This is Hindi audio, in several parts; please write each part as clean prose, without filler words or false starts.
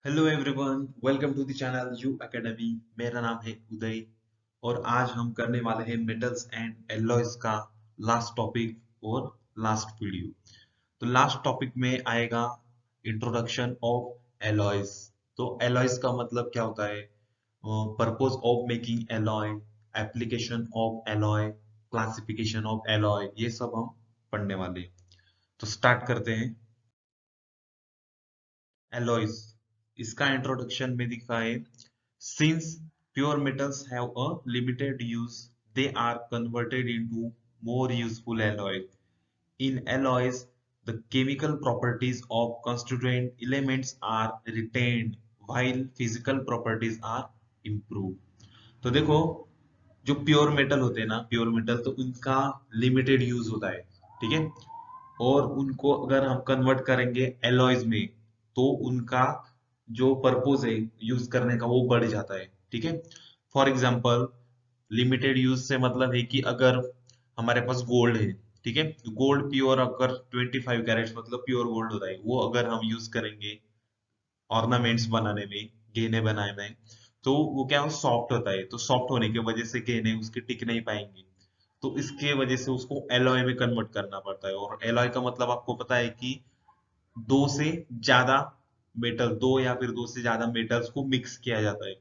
Hello everyone, welcome to the channel U Academy. मेरा नाम है उदय और आज हम करने वाले हैं मेटल्स एंड एलॉयज का लास्ट टॉपिक और लास्ट वीडियो। तो लास्ट टॉपिक में आएगा इंट्रोडक्शन ऑफ एलॉयज। तो एलॉयज का मतलब क्या होता है, purpose of making alloy, application of alloy, classification of alloy, ये सब हम पढ़ने वाले हैं। तो स्टार्ट करते हैं। एलॉयज, इसका इंट्रोडक्शन में दिखा है, since pure metals have a limited use, they are converted into more useful alloy. In alloys, the chemical properties of constituent elements are retained while physical properties are improved. तो देखो, जो प्योर मेटल होते हैं ना, प्योर मेटल तो उनका लिमिटेड यूज होता है, ठीक है। और उनको अगर हम कन्वर्ट करेंगे एलॉयज में तो उनका जो पर्पस है यूज करने का वो बढ़ जाता है, ठीक है। फॉर एग्जांपल, लिमिटेड यूज से मतलब है कि अगर हमारे पास गोल्ड है, ठीक है, गोल्ड प्योर अगर 25 कैरेट मतलब प्योर गोल्ड होता है, वो अगर हम यूज करेंगे ऑर्नामेंट्स बनाने में, गहने बनाने में, तो वो क्या सॉफ्ट होता है, तो सॉफ्ट होने की वजह से गहने उसके टिक नहीं पाएंगे। तो इसके वजह से उसको एलॉय में कन्वर्ट करना पड़ता है। और एलॉय का मतलब आपको पता है कि दो से ज्यादा मेटल, दो या फिर दो से ज्यादा मेटल्स को मिक्स किया जाता है,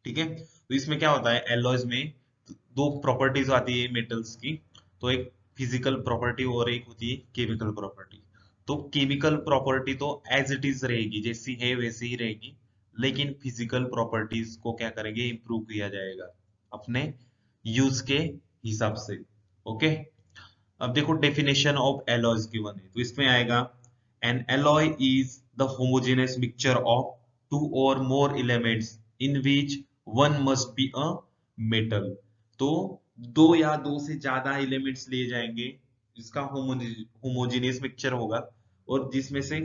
ठीक है। तो इसमें क्या होता है, एलॉयज में दो प्रॉपर्टीज आती है मेटल्स की। तो एक फिजिकल प्रॉपर्टी और एक होती है केमिकल प्रॉपर्टी। तो केमिकल प्रॉपर्टी तो एज इट इज रहेगी, जैसी है वैसी ही रहेगी, लेकिन फिजिकल प्रॉपर्टीज को क्या करेंगे, इंप्रूव किया जाएगा अपने यूज के हिसाब से। ओके, अब देखो डेफिनेशन ऑफ एलॉयज गिवन है, तो इसमें आएगा, an alloy is the homogeneous mixture of two or more elements in which one must be a metal. तो दो या दो से ज्यादा एलिमेंट्स लिए जाएंगे, इसका होमोजेनियस मिक्सचर होगा, और जिसमें से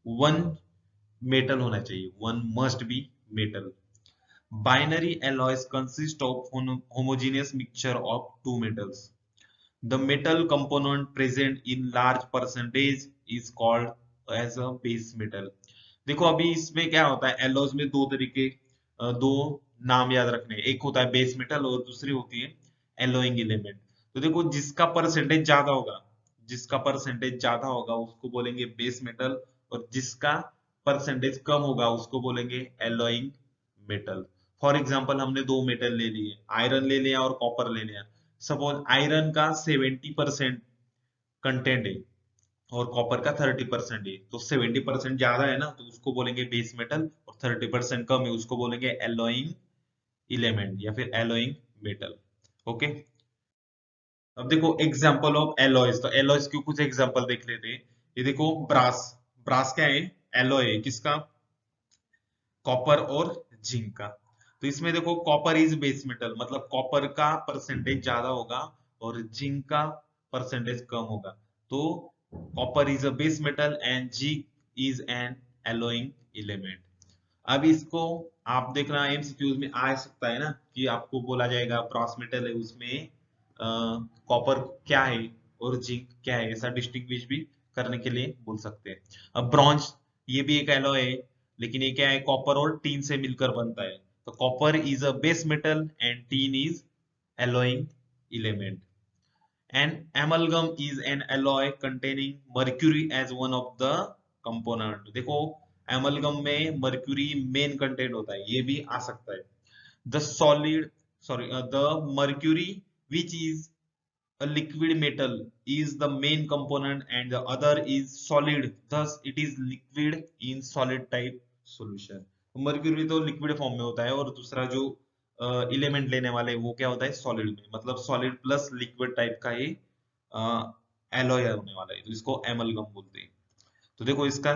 वन मेटल होना चाहिए, one must B metal. Binary alloys consist of homogeneous mixture of two metals. The metal component present in large percentage is called as a base metal. देखो अभी इसमें क्या होता है, एलोज में दो तरीके, दो नाम याद रखने हैं। एक होता है बेस मेटल और दूसरी होती है एलोइंग एलिमेंट। तो देखो जिसका परसेंटेज ज्यादा होगा, जिसका परसेंटेज ज्यादा होगा उसको बोलेंगे बेस मेटल, और जिसका परसेंटेज कम होगा उसको बोलेंगे एलोइंग मेटल। फॉर एग्जाम्पल, हमने दो मेटल ले लिए, आयरन ले लिया और कॉपर ले लिया। सपोज आयरन का 70% कंटेंट है और कॉपर का 30% है, तो 70% ज्यादा है ना, तो उसको बोलेंगे बेस मेटल, और 30% कम है उसको बोलेंगे एलोइंग इलेमेंट या फिर एलोइंग मेटल। ओके, अब देखो एग्जांपल ऑफ एलॉयज, तो एलॉयज के कुछ एग्जांपल देख लेते हैं। ये देखो ब्रास, ब्रास क्या है, एलॉय है किसका, कॉपर और जिंक का। तो इसमें देखो कॉपर इज बेस मेटल, मतलब कॉपर का परसेंटेज ज्यादा होगा और जिंक का परसेंटेज कम होगा। तो copper is a base metal and zinc is an allowing element. अब इसको आप देखना एमसीक्यूज में आ सकता है ना, कि आपको बोला जाएगा ब्रॉस मेटल है, उसमें कॉपर क्या है और जिंक क्या है, ऐसा डिस्टिंग्विश भी करने के लिए बोल सकते हैं। अब ब्रॉन्ज, ये भी एक एलॉय है, लेकिन ये क्या है, कॉपर और टीन से मिलकर बनता है। तो copper is a base metal and teen is allowing element. An amalgam is an alloy containing mercury as one of the component. देखो amalgam में mercury main content होता है, ये भी आ सकता है। The solid, sorry, the mercury which is a liquid metal is the main component and the other is solid, thus it is liquid in solid type solution. Mercury तो लिक्विड फॉर्म में होता है और दूसरा जो एलिमेंट लेने वाले वो क्या होता है, सॉलिड में, मतलब सॉलिड प्लस लिक्विड टाइप का ये एलॉय होने वाला है, तो इसको एमलगम बोलते हैं। तो देखो इसका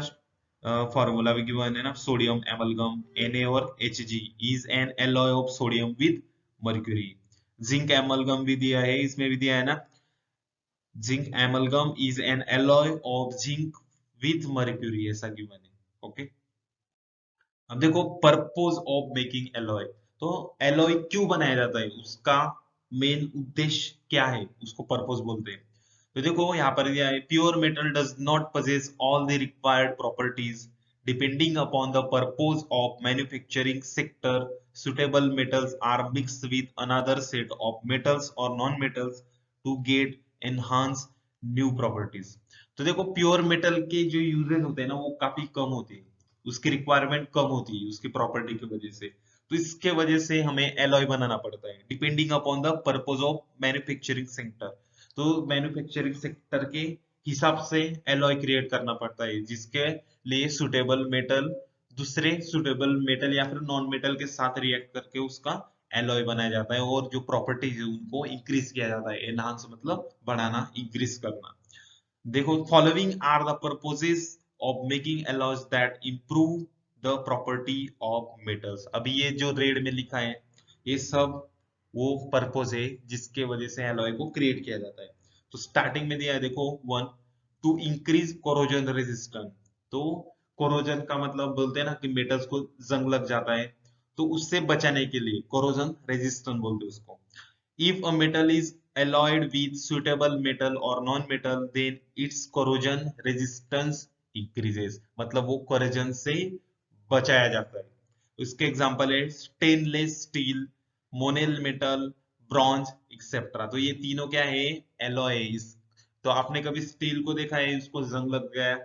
फॉर्मूला भी गिवन है ना, सोडियम एमलगम Na और Hg is an alloy of sodium with mercury. Zinc amalgam भी दिया है, इसमें भी दिया है ना, zinc amalgam is an alloy of zinc with mercury, ऐसा गिवन है। ओके, अब देखो पर्पस ऑफ मेकिंग एलॉय, तो एलॉय क्यों बनाया जाता है, उसका मेन उद्देश्य क्या है, उसको पर्पस बोलते हैं। तो देखो यहाँ पर दिया है, pure metal does not possess all the required properties Depending upon the purpose of manufacturing sector, suitable metals are mixed with another set of metals or non-metals to get enhance new properties. तो देखो प्योर मेटल के जो यूजेस होते हैं ना वो काफी कम होते हैं, उसकी रिक्वायरमेंट कम होती है उसकी प्रॉपर्टी की वजह से, तो इसके वजह से हमें एलॉय बनाना पड़ता है depending upon the purpose of manufacturing sector. तो मैन्युफैक्चरिंग सेक्टर के हिसाब से एलॉय क्रिएट करना पड़ता है जिसके लिए सुटेबल मेटल दूसरे सुटेबल मेटल या फिर नॉन मेटल के साथ रिएक्ट करके उसका एलॉय बनाया जाता है और जो प्रॉपर्टीज है उनको इंक्रीज किया जाता है, एनहांस मतलब बढ़ाना, इंक्रीज करना। देखो following are the purposes of making alloys that improve the property of metals. अभी ये जो रेड में लिखा है ये सब वो पर्पस है जिसके वजह से एलॉय को क्रिएट किया जाता है। तो स्टार्टिंग में दिया है देखो one, two increase corrosion resistance. तो कोरोजन का मतलब बोलते हैं ना कि मेटल्स को जंग लग जाता है, तो उससे बचाने के लिए कोरोजन रेजिस्टेंस बोलते हैं उसको। If a metal is alloyed with suitable metal or non-metal, then its corrosion resistance increases। मतलब वो corrosion से बचाया जाता है। इसके एग्जांपल है stainless steel, Monel metal, bronze etcetera. तो ये तीनों क्या है, एलॉय है। तो आपने कभी स्टील को देखा है उसको जंग लग गया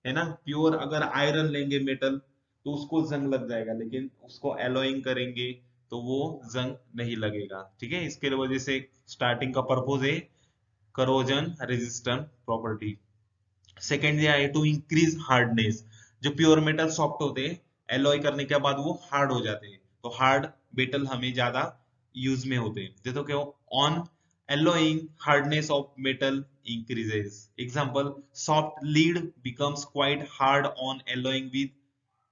है ना, प्योर अगर आयरन लेंगे मेटल तो उसको जंग लग जाएगा, लेकिन उसको एलॉइंग करेंगे तो वो जंग नहीं लगेगा। ठीक है, इसके वजह से स्टार्टिंग का पर्पज है करोजन रेजिस्टेंट प्रॉपर्टी। सेकेंड ये है टू इंक्रीज हार्डनेस। जो प्योर मेटल सॉफ्ट होते हैं एलॉय करने के बाद वो हार्ड हो जाते हैं, तो हार्ड मेटल हमें ज्यादा यूज में होते हैं। देखो क्या, on alloying hardness of metal increases. Example soft lead becomes quite hard on alloying with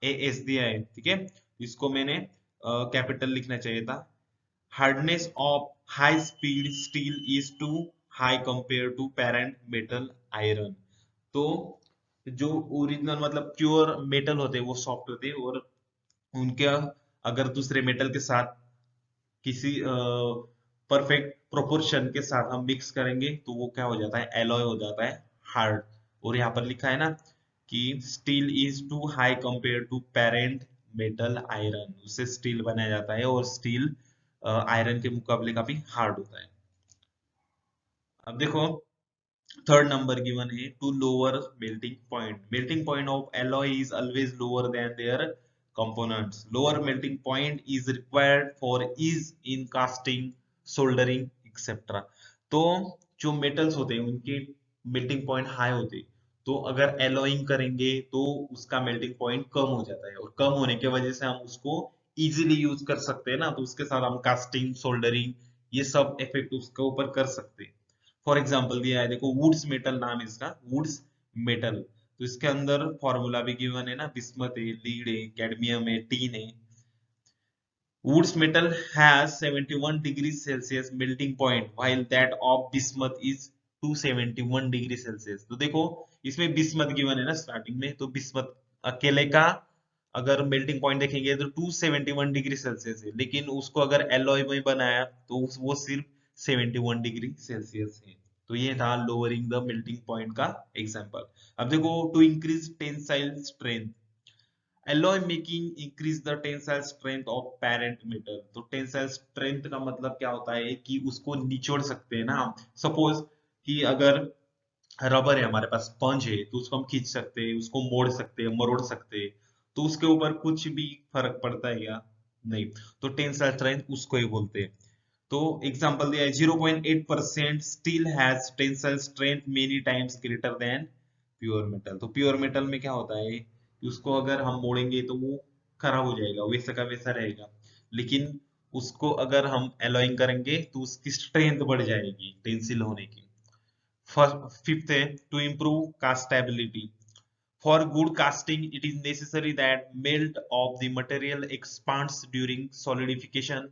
as दिया है। ठीक है, इसको मैंने कैपिटल लिखना चाहिए था। Hardness of high speed steel is too high compare to parent metal iron. तो जो ओरिजिनल मतलब प्योर मेटल होते हैं वो सॉफ्ट होते हैं, और उनके अगर दूसरे मेटल के साथ किसी परफेक्ट प्रोपोर्शन के साथ हम मिक्स करेंगे तो वो क्या हो जाता है, एलॉय हो जाता है हार्ड। और यहाँ पर लिखा है ना कि steel is too high compare to parent metal iron, उससे स्टील बनाया जाता है और स्टील आयरन के मुकाबले काफी हार्ड होता है। अब देखो थर्ड नंबर गिवन है to lower melting point. Melting point of alloy is always lower than their components. Lower melting point is required for is in casting, soldering etcetera. तो जो मेटल्स होते हैं उनके मेल्टिंग पॉइंट हाई होते हैं, तो अगर एलॉइंग करेंगे तो उसका मेल्टिंग पॉइंट कम हो जाता है, और कम होने की वजह से हम उसको इजीली यूज कर सकते हैं ना, तो उसके साथ हम कास्टिंग, सोल्डरिंग ये सब इफेक्ट उसके ऊपर कर सकते हैं। फॉर एग्जाम्पल दिया है देखो वुड्स मेटल, नाम है इसका वुड्स मेटल। तो इसके अंदर फॉर्मूला भी गिवन है ना, बिस्मथ है, लीड है, कैडमियम है, टीन है। Wood's metal has 71 degree Celsius melting point while that of bismuth is 271 degree Celsius. तो देखो इसमें बिस्मथ गिवन है ना स्टार्टिंग में, तो बिस्मथ अकेले का अगर मेल्टिंग पॉइंट देखेंगे तो 271 डिग्री सेल्सियस है, लेकिन उसको अगर एलॉय में बनाया तो वो सिर्फ 71 डिग्री सेल्सियस है। तो ये था लोअरिंग द मेल्टिंग पॉइंट का एग्जांपल। अब देखो to increase tensile strength, alloy making increase the tensile strength of parent metal. तो टेंसाइल स्ट्रेंथ का मतलब क्या होता है कि उसको निचोड़ सकते हैं ना हम। सपोज कि अगर रबर है हमारे पास, स्पंज है, तो उसको हम खींच सकते हैं, उसको मोड़ सकते हैं, मरोड़ सकते हैं, तो उसके ऊपर कुछ भी फर्क पड़ता है क्या, नहीं। तो टेंसाइल स्ट्रेंथ उसको ही बोलते हैं। तो एग्जांपल दिया है 0.8% steel has tensile strength many times greater than pure metal. तो प्योर मेटल में क्या होता है कि उसको अगर हम मोड़ेंगे तो वो खराब हो जाएगा, वैसा का वैसा रहेगा, लेकिन उसको अगर हम एलॉइंग करेंगे तो उसकी स्ट्रेंथ बढ़ जाएगी टेंसिल होने की। फिफ्थ है to improve castability। For good casting, it is necessary that melt of the material expands during solidification.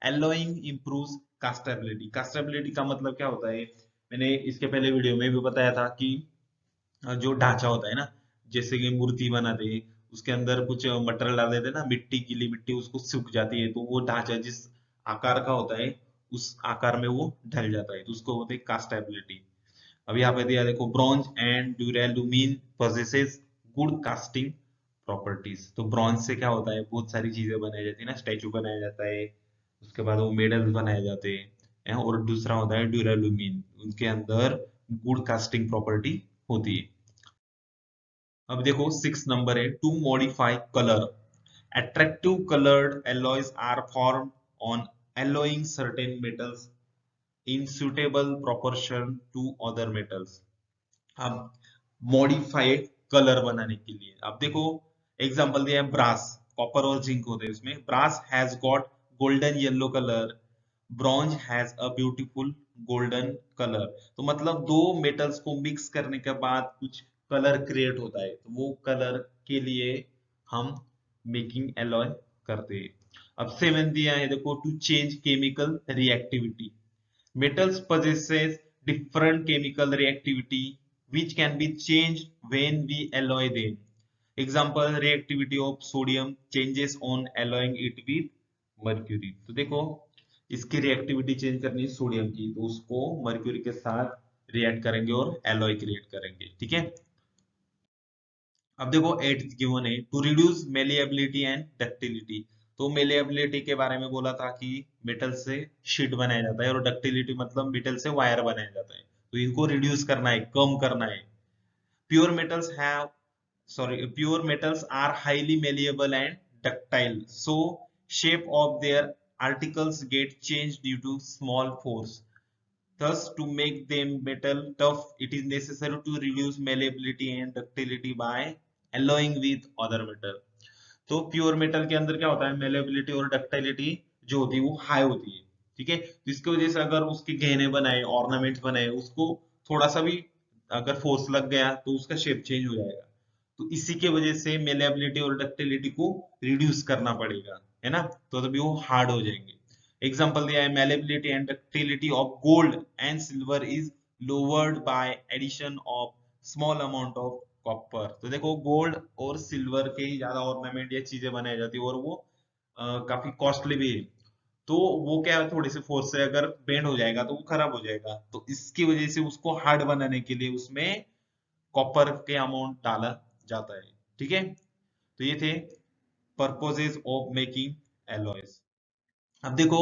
Alloying improves castability। castability का मतलब क्या होता है, मैंने इसके पहले वीडियो में भी बताया था कि जो ढांचा होता है ना, जैसे कि मूर्ति बनाते हैं उसके अंदर कुछ मटेरियल डाल देते हैं ना, मिट्टी, गीली मिट्टी उसको सूख जाती है, तो वो ढांचा जिस आकार का होता है उस आकार में वो ढल जाता है, तो उसको बोलते हैं कास्टेबिलिटी। अब यहाँ पे दिया देखो bronze and duralumin possesses good casting properties. तो ब्रॉन्ज से क्या होता है, बहुत सारी चीजें बनाई जाती है ना, स्टैचू बनाया जाता है, उसके बाद वो मेडल्स बनाए जाते हैं। और दूसरा होता है ड्यूरालुमीन, उनके अंदर गुड कास्टिंग प्रॉपर्टी होती है। अब देखो 6 नंबर है, to modify colour. Attractive colored alloys are formed on alloying certain metals in suitable proportion to other metals। अब मॉडिफाइड कलर बनाने के लिए अब देखो एग्जांपल दिया है, ब्रास, कॉपर और जिंक होते हैं उसमें। Brass has got golden yellow colour, bronze has a beautiful golden colour. तो मतलब दो मेटल्स को मिक्स करने के बाद कुछ कलर क्रिएट होता है, तो वो कलर के लिए हम मेकिंग एलॉय करते हैं। अब 7 दिया है देखो, to change chemical reactivity. Metals possesses different chemical reactivity which can be changed when we alloy them। Example, reactivity of sodium changes on alloying it with mercury। तो देखो इसकी रिएक्टिविटी चेंज करनी है सोडियम की, तो उसको मर्क्यूरी के साथ रिएक्ट करेंगे और एलॉय क्रिएट करेंगे। ठीक है। अब देखो 8th गिवन है, to reduce malleability and ductility. तो मेलिएबिलिटी के बारे में बोला था कि मेटल से शीट बनाया जाता है, और डक्टिलिटी मतलब मेटल से वायर बनाया जाता है। तो इनको रिड्यूस करना है, कम करना है। Pure metals have pure metals are highly malleable and ductile, so shape of their articles get changed due to small force। Thus, to make them metal tough, it is necessary to reduce malleability and ductility by alloying with other metal। तो प्योर मेटल के अंदर क्या होता है, मेलेबिलिटी और डक्टिलिटी जो होती है वो हाई होती है। ठीक है, जिसकी वजह से अगर उसके गहने बनाए, ऑर्नामेंट्स बनाए, उसको थोड़ा सा भी अगर फोर्स लग गया तो उसका शेप चेंज हो जाएगा। तो इसी के वजह से मेलेबिलिटी और डक्टिलिटी को रिड्यूस करना पड़ेगा, है ना, तो तभी वो हार्ड हो जाएंगे। एग्जांपल दिया है, malleability and ductility of gold and silver is lowered by addition of small amount of copper। तो देखो गोल्ड और सिल्वर के ही ज्यादा ऑर्नामेंट या चीजें बनाई जाती है, और वो काफी कॉस्टली भी है। तो वो क्या है, थोड़ी सी फोर्स से अगर बेंड हो जाएगा तो वो खराब हो जाएगा, तो इसकी वजह से उसको हार्ड बनाने के लिए उसमें कॉपर के अमाउंट डाला जाता है। ठीक है, तो ये थे पर्पसेस ऑफ मेकिंग एलॉयज। अब देखो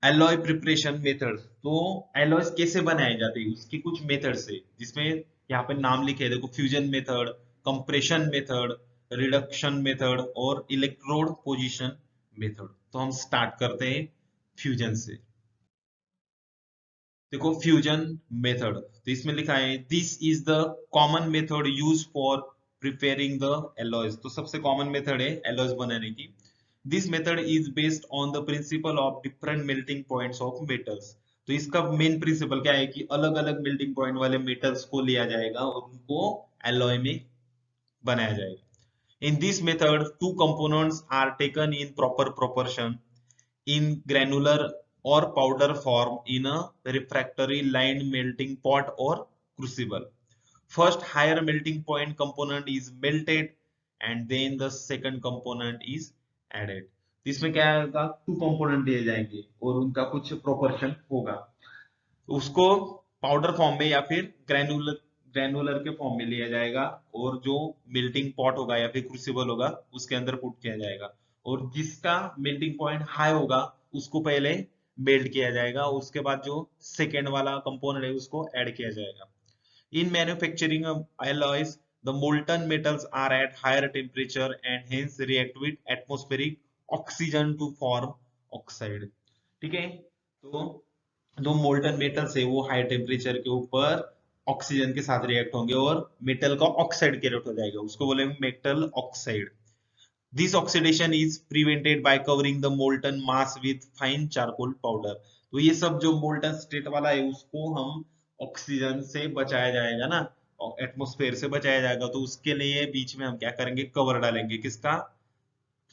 एलॉय प्रिपरेशन मेथड्स। तो एलॉयज कैसे बनाए जाते हैं उसकी कुछ मेथड्स है, जिसमें यहाँ पे नाम लिखे हैं देखो, fusion method, compression method, reduction method और इलेक्ट्रोड पोजीशन मेथड। तो हम स्टार्ट करते हैं फ्यूजन से। देखो फ्यूजन मेथड, तो इसमें लिखा है, this is the common method use for preparing the alloys. तो सबसे कॉमन मेथड है एलॉयज बनाने की। This method is based on the principle of different melting points of metals. तो इसका मेन प्रिंसिपल क्या है कि अलग अलग मेल्टिंग पॉइंट वाले मेटल्स को लिया जाएगा और उनको एलॉय में बनाया जाएगा। In this method two components are taken in proper proportion in granular or powder form in a refractory lined melting pot or crucible। First higher melting point component is melted and then the second component is added। तो इसमें क्या होगा, 2 कंपोनेंट दिए जाएंगे और उनका कुछ प्रोपोर्शन होगा। उसको पाउडर फॉर्म में या फिर ग्रैनुलर ग्रैनुलर के फॉर्म में लिया जाएगा, और जो मेल्टिंग पॉट होगा या फिर क्रूसिबल होगा उसके अंदर पुट किया जाएगा, और जिसका मेल्टिंग पॉइंट हाई होगा उसको पहले मेल्ट किया जाएगा, उसके बाद जो सेकेंड वाला कंपोनेंट है उसको ऐड किया जाएगा। In manufacturing of alloys, the molten metals are at higher temperature and hence react with atmospheric oxygen to form oxide। ठीक है, तो जो मोल्टन मेटल्स है वो हाई टेम्परेचर के ऊपर ऑक्सीजन के साथ रिएक्ट होंगे और मेटल का ऑक्साइड क्रिएट हो जाएगा, उसको बोलेंगे metal oxide. This oxidation is prevented by covering the molten mass with fine charcoal powder। तो ये सब जो मोल्टन स्टेट वाला है उसको हम ऑक्सीजन से बचाया जाएगा ना, और एटमोस्फेयर से बचाया जाएगा, तो उसके लिए बीच में हम क्या करेंगे, कवर डालेंगे, किसका,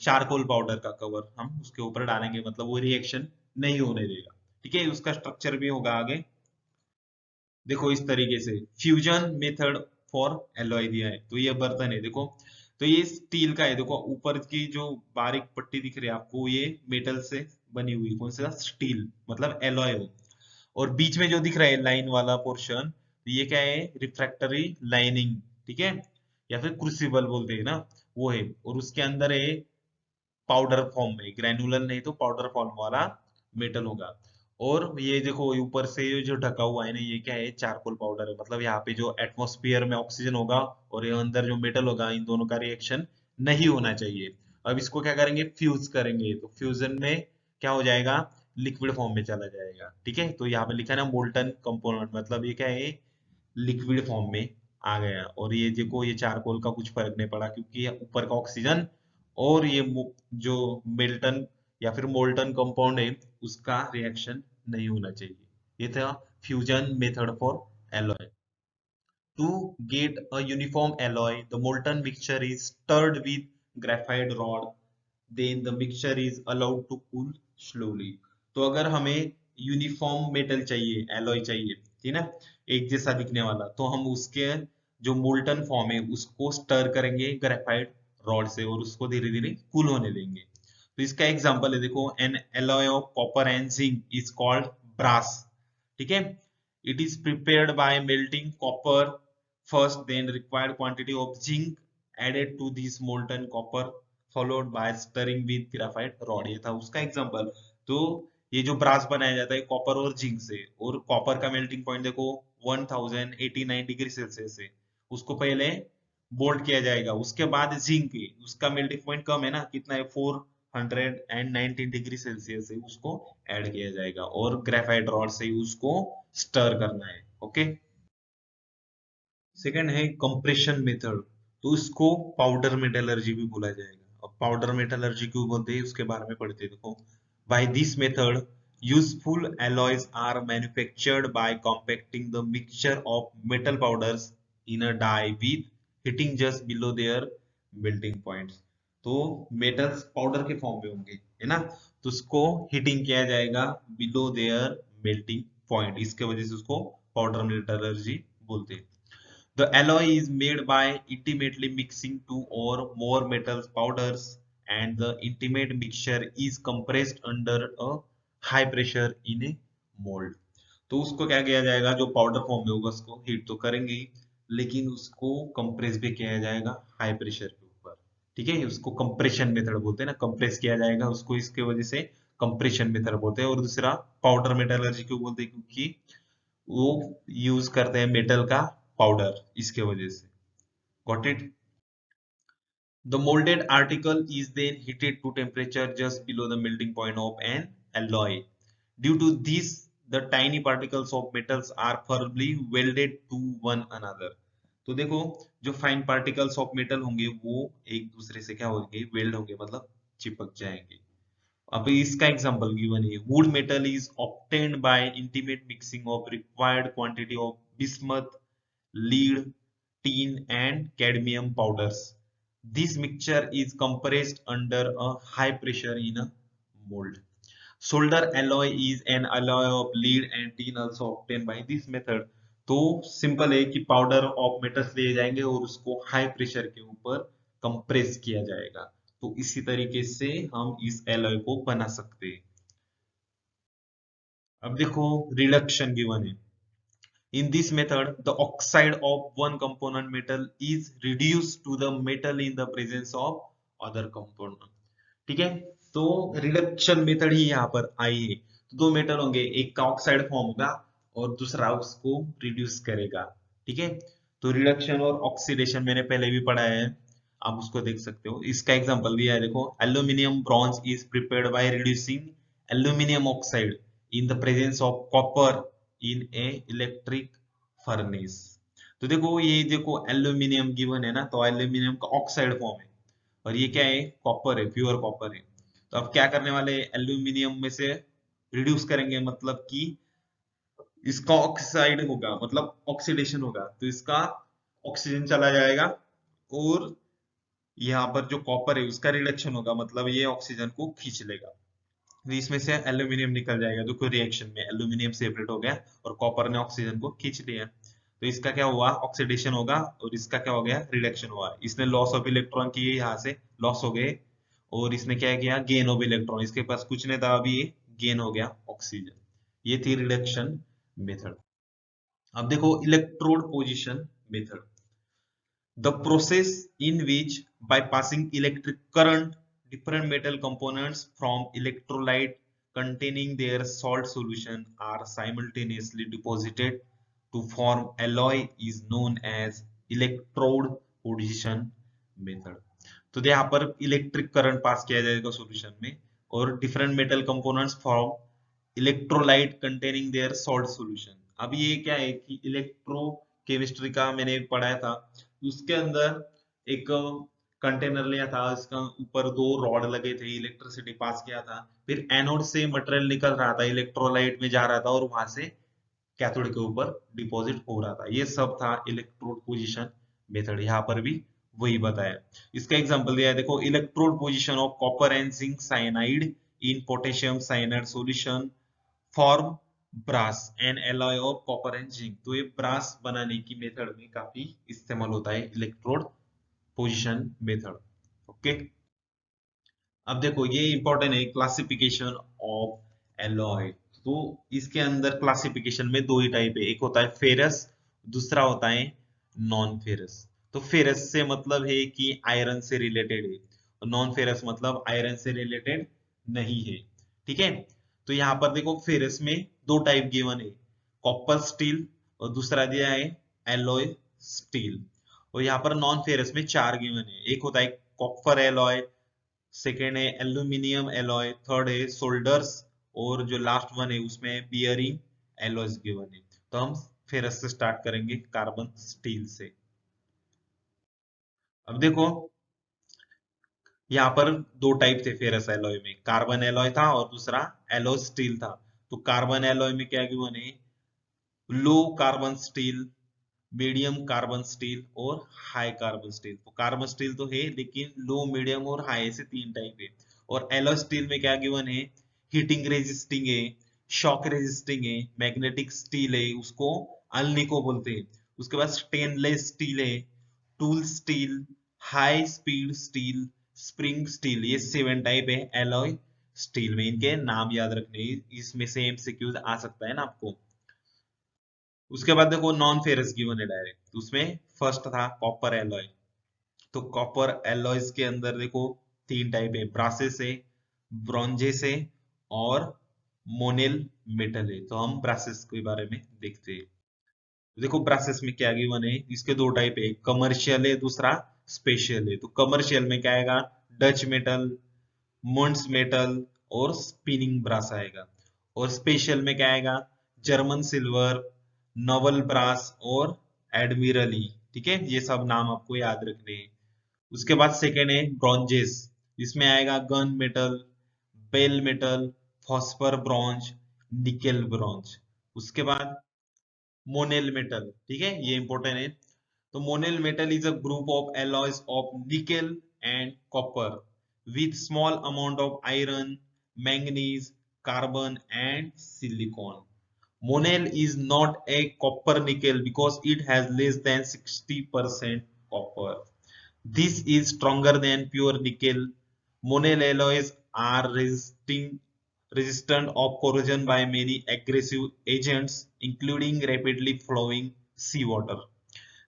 चारकोल पाउडर का कवर हम उसके ऊपर डालेंगे, मतलब वो रिएक्शन नहीं होने देगा। ठीक है, उसका स्ट्रक्चर भी होगा आगे, देखो इस तरीके से। फ्यूजन मेथड फॉर एलॉय दिया है, तो ये बर्तन है देखो, तो ये स्टील का है देखो, ऊपर की जो बारीक पट्टी दिख रही है आपको ये मेटल से बनी हुई, कौन सा, स्टील, मतलब एलॉय हो। और बीच में जो दिख रहा है लाइन वाला पोर्शन, ये क्या है, रिफ्रैक्टरी लाइनिंग। ठीक है, या फिर क्रूसिबल बोलते हैं ना, वो है। और उसके अंदर है पाउडर फॉर्म में, ग्रेनुलर नहीं तो पाउडर फॉर्म वाला मेटल होगा। और ये देखो ऊपर से ये जो ढका हुआ है ना, ये क्या है, चारकोल पाउडर है। मतलब यहाँ पे जो एटमॉस्फेयर में ऑक्सीजन होगा और ये अंदर जो मेटल होगा, इन दोनों का रिएक्शन नहीं होना चाहिए। अब इसको क्या करेंगे, फ्यूज करेंगे, तो फ्यूजन में क्या हो जाएगा, लिक्विड फॉर्म में चला जाएगा। ठीक है, तो यहाँ पे लिखा है ना मोल्टन कंपोनेंट, मतलब ये क्या है, लिक्विड फॉर्म में आ गया। और ये देखो ये चारकोल का कुछ फर्क नहीं पड़ा, क्योंकि ये ऊपर का ऑक्सीजन और ये जो मेल्टन या फिर मोल्टन कंपाउंड है, उसका रिएक्शन नहीं होना चाहिए। ये था fusion method for alloy. To get a uniform alloy, the molten mixture is stirred with graphite rod. Then the mixture is allowed to cool slowly. तो अगर हमें यूनिफॉर्म मेटल चाहिए, एलॉय चाहिए, ठीक है ना, एक जैसा दिखने वाला, तो हम उसके जो मोल्टन फॉर्म है उसको स्टर करेंगे ग्रेफाइट रॉड से और उसको धीरे धीरे कूल होने देंगे। तो इसका एग्जांपल है, देखो, an alloy of copper and zinc is called brass. ठीक है, it is prepared by melting copper first, then required quantity of zinc added to this molten copper followed by stirring with graphite rod। ये था उसका एग्जांपल। तो ये जो ब्रास बनाया जाता है कॉपर और जिंक से, और कॉपर का मेल्टिंग पॉइंट देखो 1089 डिग्री सेल्सियस है, उसको पहले बोल्ट किया जाएगा। उसके बाद जिंक है, उसका मेल्टिंग पॉइंट कम है ना, कितना है, 419 डिग्री सेल्सियस है, उसको ऐड किया जाएगा और ग्रेफाइट रॉड से उसको स्टर करना है। ओके, सेकंड है कंप्रेशन मेथड। तो इसको पाउडर मेटलर्जी भी बोला जाएगा। अब पाउडर मेटलर्जी क्यों बोलते हैं उसके बारे में पढ़ते हैं। देखो, by this method useful alloys are manufactured by compacting the mixture of metal powders in a die with heating just below their melting points। तो मेटल्स पाउडर के फॉर्म में होंगे, है ना, तो उसको हीटिंग किया जाएगा बिलो देयर मेल्टिंग पॉइंट, इसके वजह से उसको पाउडर मेटलर्जी बोलते हैं। The alloy is made by intimately mixing two or more metal powders, and the intimate mixture is compressed under a high pressure in a mold। तो उसको क्या किया जाएगा, जो पाउडर फॉर्म में होगा उसको हीट तो करेंगे ही, लेकिन उसको कंप्रेस भी किया जाएगा हाई प्रेशर के ऊपर। ठीक है, उसको कंप्रेशन मेथड बोलते हैं ना, कंप्रेस किया जाएगा उसको, इसके वजह से कंप्रेशन मेथड बोलते हैं। और दूसरा पाउडर मेटलर्जी क्यों बोलते हैं, क्योंकि वो यूज करते हैं मेटल का पाउडर, इसके वजह से। Got it. The molded article is then heated to temperature just below the melting point of an alloy. Due to this, the tiny particles of metals are firmly welded to one another। तो देखो, जो फाइन पार्टिकल्स ऑफ मेटल होंगे वो एक दूसरे से क्या होंगे, वेल्ड होंगे, मतलब चिपक जाएंगे। अब इसका एग्जांपल गिवन है, would metal is obtained by intimate mixing of required quantity of bismuth, lead, tin and cadmium powders। This mixture is compressed under a high pressure in a mold। Solder alloy is an alloy of lead and tin also obtained by this method। तो सिंपल है कि पाउडर ऑफ मेटल्स लिए जाएंगे और उसको हाई प्रेशर के ऊपर कंप्रेस किया जाएगा। तो इसी तरीके से हम इस एलॉय को बना सकते हैं। अब देखो रिडक्शन गिवन है। In this method, the oxide of one component metal is reduced to the metal in the presence of other component। ठीक है, तो रिडक्शन मेथड ही यहाँ पर आई है। तो दो मेटल होंगे, एक का ऑक्साइड फॉर्म होगा और दूसरा उसको रिड्यूस करेगा। ठीक है, तो रिडक्शन और ऑक्सीडेशन मैंने पहले भी पढ़ा है, आप उसको देख सकते हो। इसका एग्जांपल भी है, देखो, aluminium bronze is prepared by reducing aluminium oxide in the presence of copper in A electric furnace. तो देखो, ये देखो एल्यूमिनियम गिवन है ना, तो एल्यूमिनियम का ऑक्साइड फॉर्म है और ये क्या है, कॉपर है, प्योर कॉपर है। तो अब क्या करने वाले, एल्यूमिनियम में से रिड्यूस करेंगे, मतलब कि इसका ऑक्साइड होगा, मतलब ऑक्सीडेशन होगा, तो इसका ऑक्सीजन चला जाएगा और यहाँ पर जो कॉपर है उसका रिडक्शन होगा, मतलब ये ऑक्सीजन को खींच लेगा। तो इसमें से एल्यूमिनियम निकल जाएगा, जो कोई रिएक्शन में एल्यूमिनियम सेपरेट हो गया और कॉपर ने ऑक्सीजन को खींच लिया। तो इसका क्या हुआ, ऑक्सीडेशन होगा, और इसका क्या हो गया, रिडक्शन हुआ। इसने लॉस ऑफ इलेक्ट्रॉन किए, यहाँ से लॉस हो गए, और इसने क्या किया, गेन ऑफ इलेक्ट्रॉन, इसके पास कुछ नहीं था, अभी ये गेन हो गया ऑक्सीजन। ये थी रिडक्शन मेथड। अब देखो electrode position method. The process in which by passing electric current, different metal components from electrolyte containing their salt solution are simultaneously deposited to form alloy is known as electrode position method. तो यहाँ पर इलेक्ट्रिक करंट पास किया जाएगा सॉल्यूशन में और different metal components from electrolyte containing their salt solution. अब ये क्या है कि इलेक्ट्रो केमिस्ट्री का मैंने पढ़ाया था, उसके अंदर एक कंटेनर लिया था, इसका ऊपर दो रॉड लगे थे, इलेक्ट्रिसिटी पास किया था, फिर एनोड से मटेरियल निकल रहा था, इलेक्ट्रोलाइट में जा रहा था और वहां से कैथोड के ऊपर डिपॉजिट हो रहा था। ये सब था इलेक्ट्रोड पोजीशन मेथड। यहाँ पर भी वही बताया। इसका एग्जांपल दिया है, देखो, electrode position of copper and zinc cyanide in potassium cyanide solution form brass and alloy of copper and zinc. तो ये ब्रास बनाने की मेथड में काफी इस्तेमाल होता है इलेक्ट्रोड पोजीशन मेथड। ओके, अब देखो ये इंपॉर्टेंट है, क्लासिफिकेशन ऑफ एलॉय। तो इसके अंदर क्लासिफिकेशन में दो ही टाइप है, एक होता है फेरस, दूसरा होता है नॉन फेरस। तो फेरस से मतलब है कि आयरन से रिलेटेड है, और नॉन फेरस मतलब आयरन से रिलेटेड नहीं है। ठीक है, तो यहाँ पर देखो फेरस में दो टाइप गिवन है, कॉपर स्टील और दूसरा दिया है एलॉय स्टील। और यहाँ पर नॉन फेरस में चार गिवन है, एक होता है कॉपर एलॉय, सेकेंड है एल्यूमिनियम एलॉय, थर्ड है सोल्डर्स, और जो लास्ट वन है उसमें बियरिंग एलॉयज गिवन है। तो हम फेरस से स्टार्ट करेंगे, कार्बन स्टील से। अब देखो यहाँ पर दो टाइप थे फेरस एलॉय में, कार्बन एलॉय था और दूसरा एलॉय स्टील था। तो कार्बन एलॉय में क्या गिवन है, low carbon steel, medium carbon steel और हाई कार्बन स्टील। तो कार्बन स्टील तो है लेकिन लो, मीडियम और हाई से तीन टाइप है। और एलॉय स्टील में क्या गिवन है, हीटिंग रेजिस्टिंग है, शॉक रेजिस्टिंग है, मैग्नेटिक स्टील है, उसको अल्निको बोलते हैं। उसके बाद स्टेनलेस स्टील है, tool steel, high speed steel, spring steel. ये सेवन टाइप है एलॉय स्टील में, इनके नाम याद रखने, इसमें से एमसीक्यूज आ सकता है ना आपको। उसके बाद देखो नॉन फेरस गिवन है डायरेक्ट, तो उसमें फर्स्ट था कॉपर एलॉय। तो कॉपर एलॉयज के अंदर देखो तीन टाइप है, ब्रासेस है, ब्रॉन्जेस है और मोनेल मेटल है। तो हम ब्रासेस के बारे में देखते हैं। देखो ब्रासेस में क्या गिवन है, इसके दो टाइप है, कमर्शियल है, दूसरा स्पेशल है। तो कमर्शियल में क्या आएगा, डच मेटल, मुंड्स मेटल और स्पिनिंग ब्रास आएगा। और स्पेशल में क्या आएगा, जर्मन सिल्वर, नवल ब्रास और एडमिरली। ठीक है, ये सब नाम आपको याद रखने हैं। उसके बाद सेकेंड है ब्रॉन्जेस, इसमें आएगा gun metal, bell metal, phosphor bronze, nickel bronze. उसके बाद मोनेल मेटल, ठीक है, ये इंपॉर्टेंट है। तो Monel metal is a group of alloys of nickel and copper with small amount of iron, manganese, carbon and silicon. Monel is not a copper nickel because it has less than 60% copper. This is stronger than pure nickel. Monel alloys are resistant of corrosion by many aggressive agents, including rapidly flowing seawater.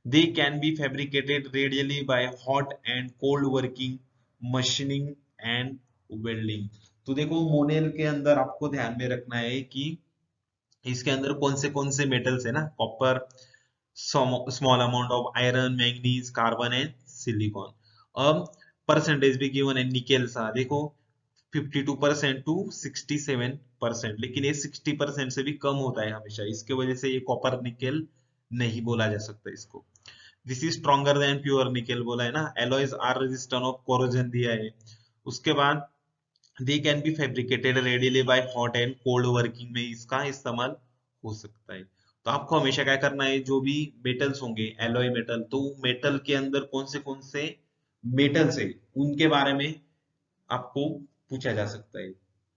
They can be fabricated readily by hot and cold working, machining and welding. तो देखो मोनेल के अंदर आपको ध्यान में रखना है कि इसके अंदर कौन से मेटल्स है ना, copper, small amount of iron, manganese, carbon and silicon. अब परसेंटेज भी गिवन है, निकेल सा देखो 52% टू 67%, लेकिन ये 60% से भी कम होता है हमेशा, इसके वजह से ये कॉपर निकेल नहीं बोला जा सकता इसको। This is stronger than pure nickel बोला है ना, alloys are resistant of corrosion दिया है। उसके बाद they can be fabricated readily by hot and cold working में इसका इस्तेमाल हो सकता है। तो आपको हमेशा क्या करना है, जो भी मेटल्स होंगे एलॉय मेटल, तो मेटल के अंदर कौन से मेटल्स है उनके बारे में आपको पूछा जा सकता है,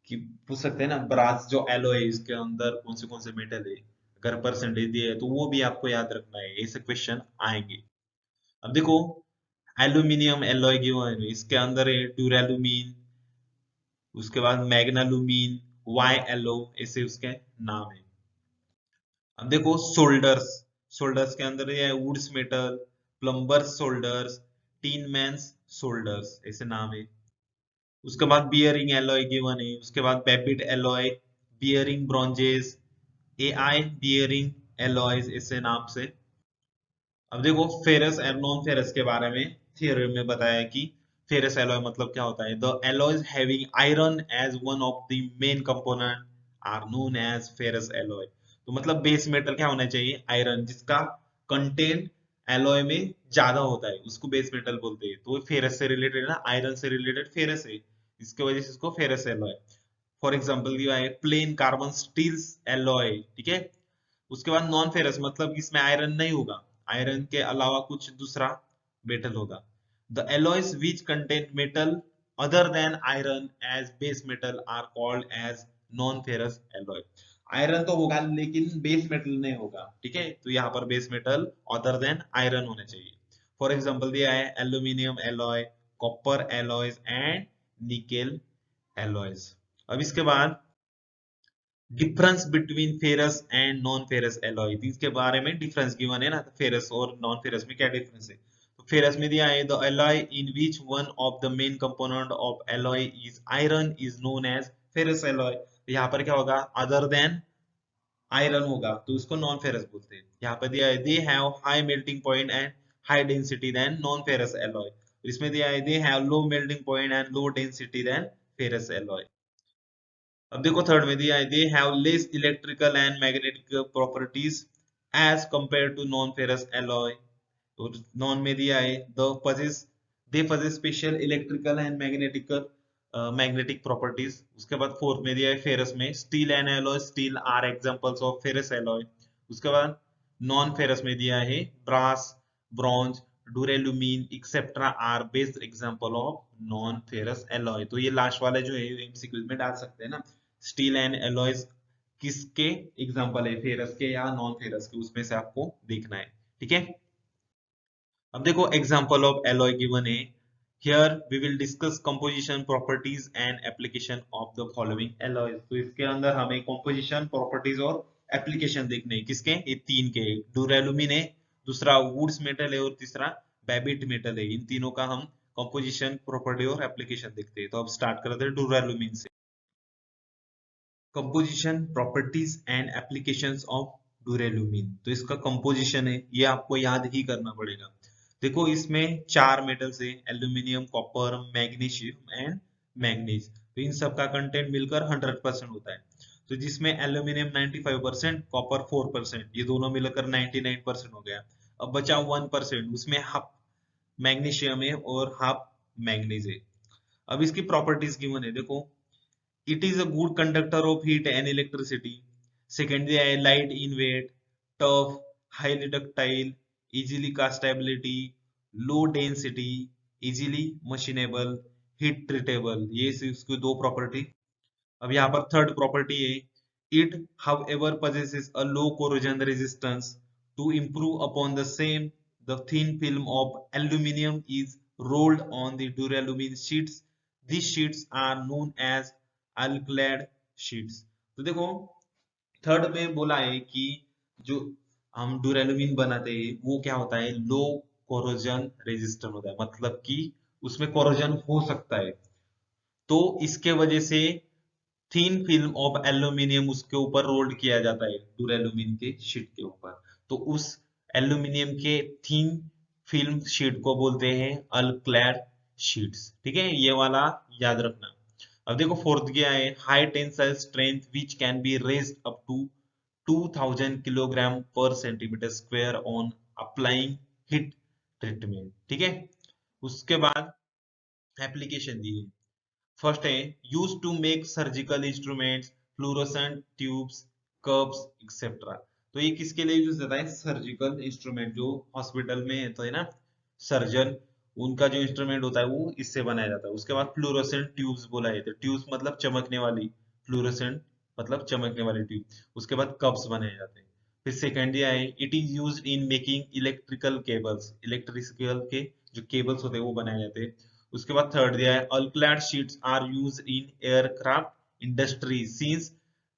कि पूछ सकते हैं ना, ब्रास जो एलॉय है इसके अंदर कौन से मेटल है, अगर परसेंटेज दिए है तो वो भी आपको याद रखना है, ऐसे क्वेश्चन आएंगे। अब देखो एल्यूमिनियम एलॉय गिवन है, इसके अंदर है ड्यूरेलुमीन, उसके बाद मैग्नालुमीन, वाई एलो, ऐसे उसके नाम है। अब देखो सोल्डर्स, सोल्डर्स के अंदर ये है Wood's metal, plumber solders, tin man's solders, ऐसे नाम है। उसके बाद बियरिंग एलॉय गिवन है, उसके बाद Babbitt alloy, bearing bronzes, AI bearing alloys, ऐसे नाम से। अब देखो फेरस और नॉन फेरस के बारे में थियोरी में बताया है कि फेरस एलॉय मतलब क्या होता है। The alloys having iron as one of the main component are known as ferrous alloy. तो मतलब बेस मेटल क्या होना चाहिए, आयरन, जिसका कंटेंट एलॉय में ज्यादा होता है उसको बेस मेटल बोलते हैं। तो फेरस से रिलेटेड ना, आयरन से रिलेटेड फेरस है, इसके वजह से इसको फेरस एलॉय। फॉर एग्जाम्पल दिया है प्लेन कार्बन स्टील्स एलॉय, ठीक है। उसके बाद नॉन फेरस मतलब इसमें आयरन नहीं होगा, आयरन के अलावा कुछ दूसरा मेटल होगा। The alloys which contain metal other than iron as base metal are called as non ferrous alloy. Iron तो होगा लेकिन बेस मेटल नहीं होगा, ठीक है। तो यहाँ पर base metal other than iron होना चाहिए। फॉर एग्जाम्पल दिया है aluminium alloy, copper alloys and nickel alloys. अब इसके बाद difference between ferrous and non ferrous alloy, इसके बारे में डिफरेंस गिवन है ना, फेरस और नॉन फेरस में क्या डिफरेंस है। तो फेरस में दिया है the alloy in which one of the main component of alloy is iron is known as ferrous alloy. तो यहाँ पर क्या होगा, अदर देन आयरन होगा तो उसको नॉन फेरस बोलते हैं। यहाँ पर दिया है they have high melting point and high density than non ferrous alloy. इसमें दिया है they have low melting point and low density than ferrous alloy. अब देखो थर्ड में दिया है they have less electrical and magnetic properties as compare to non ferrous alloy. तो नॉन में दिया है they possess special electrical and magnetic properties. उसके बाद फोर्थ में दिया है फेरस में steel and alloy, steel are examples of ferrous alloy. उसके बाद नॉन फेरस में दिया है brass, bronze, duralumin etcetera are best example of non ferrous alloy. तो ये लास्ट वाले जो है एमसीक्यूज में डाल सकते हैं ना, स्टील एंड एलॉयज किसके एग्जांपल है, फेरस के या नॉन फेरस के, उसमें से आपको देखना है, ठीक है। अब देखो एग्जांपल ऑफ एलॉय गिवन है, here we will discuss composition properties and application of the following alloys. तो इसके अंदर हमें कंपोजिशन प्रॉपर्टीज और एप्लीकेशन देखने हैं, किसके, ये तीन के, डुरेलुमिन है, दूसरा वुड्स मेटल है और तीसरा बेबिट मेटल है। इन तीनों का हम कंपोजिशन प्रॉपर्टी और एप्लीकेशन देखते हैं। तो अब स्टार्ट करते हैं डुरेलुमिन से। Composition properties and applications of duralumin. तो इसका कंपोजिशन है, ये आपको याद ही करना पड़ेगा। देखो इसमें चार मेटल्स है, aluminium, copper, magnesium and manganese. तो इन सब का कंटेंट मिलकर 100% होता है। तो जिसमें एल्यूमिनियम 95%, कॉपर 4%, ये दोनों मिलकर 99% हो गया। अब बचा 1%, उसमें हाफ मैग्नीशियम है और हाफ मैंगनीज है। अब इसकी प्रॉपर्टीज गिवन है, देखो it is a good conductor of heat and electricity. Secondly, light in weight, tough, highly ductile, easily castability, low density, easily machinable, heat treatable. ये इसकी दो प्रॉपर्टी। अब यहाँ पर थर्ड प्रॉपर्टी है, it however possesses a low corrosion resistance. To improve upon the same, the thin film of aluminium is rolled on the duralumin sheets. These sheets are known as alclad sheets. तो देखो थर्ड में बोला है कि जो हम डुरेलुमिन बनाते हैं वो क्या होता है, लो कोरोजन रेजिस्टेंट होता है, मतलब कि उसमें कोरोजन हो सकता है। तो इसके वजह से थीन फिल्म ऑफ एल्यूमिनियम उसके ऊपर रोल्ड किया जाता है, डुरेलुमिन के शीट के ऊपर। तो उस एल्यूमिनियम के थीन फिल्म शीट को बोलते हैं अल्क्लैड शीट्स, ठीक है, ये वाला याद रखना। अब देखो फोर्थ क्या है, high tensile strength which can be raised up to 2000 kilogram per centimetre square on applying heat treatment, ठीक है। उसके बाद एप्लीकेशन दी है, फर्स्ट है use to make surgical instruments, fluorescent tubes, kerbs etcetera. तो ये किसके लिए यूज होता है, सर्जिकल इंस्ट्रूमेंट, जो हॉस्पिटल में तो है ना सर्जन, उनका जो इंस्ट्रूमेंट होता है वो इससे बनाया जाता है। उसके बाद फ्लोरोसेंट ट्यूब्स बोला है, तो ट्यूब्स मतलब चमकने वाली, फ्लोरोसेंट मतलब चमकने वाली ट्यूब। उसके बाद कप्स बनाए जाते हैं। फिर सेकेंड दिया है it is use in making electrical cables, electrical के जो केबल्स होते हैं वो बनाए जाते हैं। उसके बाद थर्ड दिया है Alclad sheets are use in aircraft industry since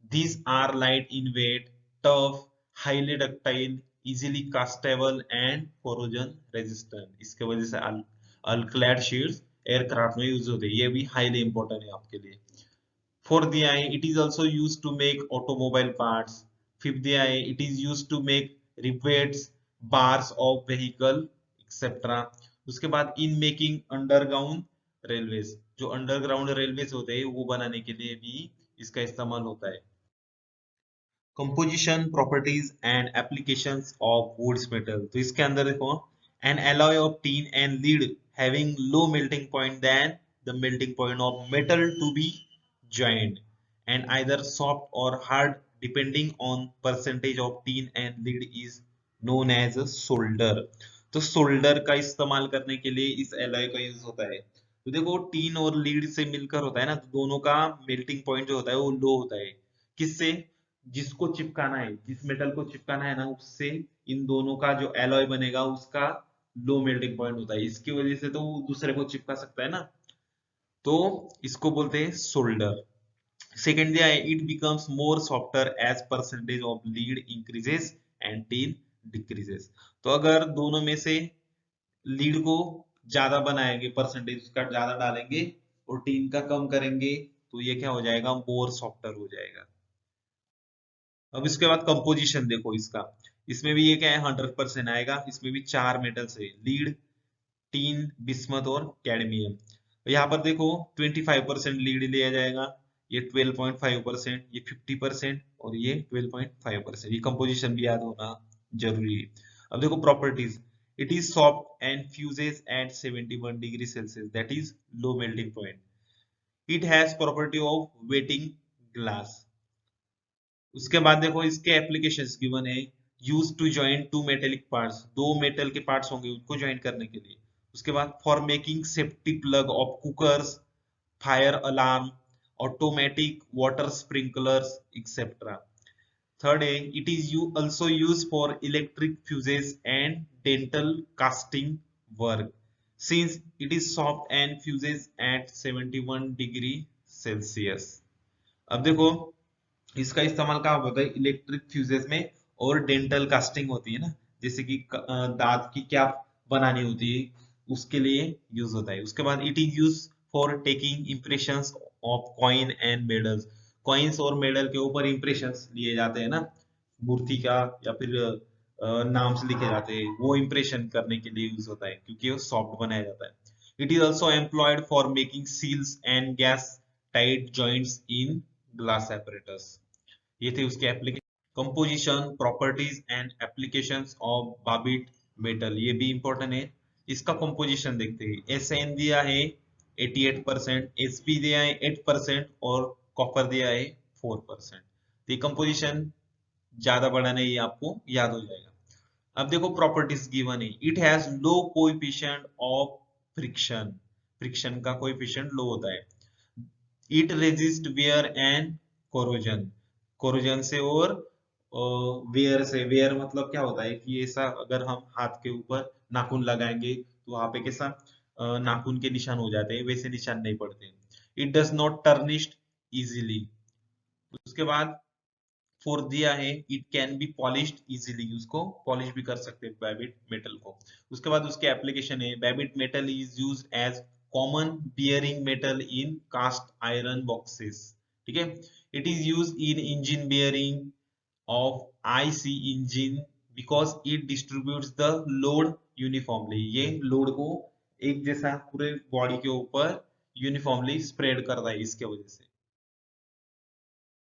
these are light in weight, tough, highly ductile, easily castable and corrosion resistant. इसके वजह से अल्कलैड शीट्स एयरक्राफ्ट में यूज होते हैं, ये भी हाईली इंपॉर्टेंट है आपके लिए। Fourth दिया है, it is also used to make automobile parts. Fifth दिया है, it is used to make rivets, bars of vehicle, etc. उसके बाद in making underground railways, जो underground railways होते हैं वो बनाने के लिए भी इसका इस्तेमाल होता है। Composition properties and applications of Wood's metal, तो इसके अंदर देखो, an alloy of tin and lead having low melting point than the melting point of metal to be joined and either soft or hard depending on percentage of tin and lead is known as a solder। तो सोल्डर का इस्तेमाल करने के लिए इस एलॉय का यूज होता है। तो देखो टीन और लीड से मिलकर होता है ना, तो दोनों का मेल्टिंग पॉइंट जो होता है वो लो होता है। किससे? जिसको चिपकाना है, जिस मेटल को चिपकाना है ना, उससे इन दोनों का जो एलॉय बनेगा उसका लो मेल्टिंग पॉइंट होता है, इसकी वजह से तो वो दूसरे को चिपका सकता है ना, तो इसको बोलते हैं सोल्डर। सेकेंड दिया है, it becomes more softer as percentage of lead increases and tin decreases. तो अगर दोनों में से लीड को ज्यादा बनाएंगे, परसेंटेज उसका ज्यादा डालेंगे और टीन का कम करेंगे, तो ये क्या हो जाएगा, मोर सॉफ्टर हो जाएगा। अब इसके बाद कंपोजिशन देखो इसका, इसमें भी ये क्या है, 100% आएगा। इसमें भी चार मेटल्स है, लीड, टीन, बिस्मथ और कैडमियम। तो यहाँ पर देखो 25% लीड लिया जाएगा, ये 12.5%, ये 50% और ये 12.5%। ये कंपोजिशन भी याद होना जरूरी है। अब देखो properties, it is soft and fuses at 71 degree Celsius, that is low melting point. It has property of wetting glass. उसके बाद देखो इसके एप्लीकेशंस गिवन है, use to join to metallic parts, दो मेटल के पार्ट्स होंगे उनको ज्वाइन करने के लिए। उसके बाद for making safety plug of cookers, fire alarm, automatic water sprinklers, etcetera. Third है, it is you also use for electric fuses and dental casting work since it is soft and fuses at 71 degree Celsius. अब देखो इसका इस्तेमाल कहाँ होता है, इलेक्ट्रिक फ्यूजेस में और डेंटल कास्टिंग होती है ना, जैसे कि दांत की क्या बनानी होती है, उसके लिए यूज होता है। उसके बाद it is use for taking impressions of coin and medals, coins और मेडल के ऊपर इंप्रेशंस लिए जाते हैं ना, मूर्ति का या फिर नाम से लिखे जाते हैं, वो इंप्रेशन करने के लिए यूज होता है क्योंकि वो सॉफ्ट बनाया जाता है। It is also employed for making seals and gas tight joints in glass apparatus। ये थे उसके application. Composition properties and applications of Babbitt metal, ये भी इंपॉर्टेंट है। इसका कंपोजिशन देखते हैं, एसएन दिया है 88%, एसपी दिया है 8% और कॉपर दिया है 4%। तो ये कंपोजिशन ज्यादा बड़ा नहीं, ये आपको याद हो जाएगा। अब देखो प्रॉपर्टीज गिवन है, it has low coefficient of friction, friction का कोएफिशिएंट लो होता है। It resist wear and corrosion, corrosion से और वेयर से। वेयर मतलब क्या होता है कि ऐसा अगर हम हाथ के ऊपर नाखून लगाएंगे तो वहां पे कैसा नाखून के निशान हो जाते हैं, वैसे निशान नहीं पड़ते। It does not tarnished easily. उसके बाद फोर्थ दिया है, it can be polished easily, उसको पॉलिश भी कर सकते हैं बैबिट मेटल को। उसके बाद उसके एप्लीकेशन है, Babbitt metal is used as common bearing metal in cast iron boxes, ठीक है। It is used in engine bearing of IC engine because it distributes the load uniformly, ये लोड को एक जैसा पूरे बॉडी के ऊपर यूनिफॉर्मली स्प्रेड करता है इसके वजह से।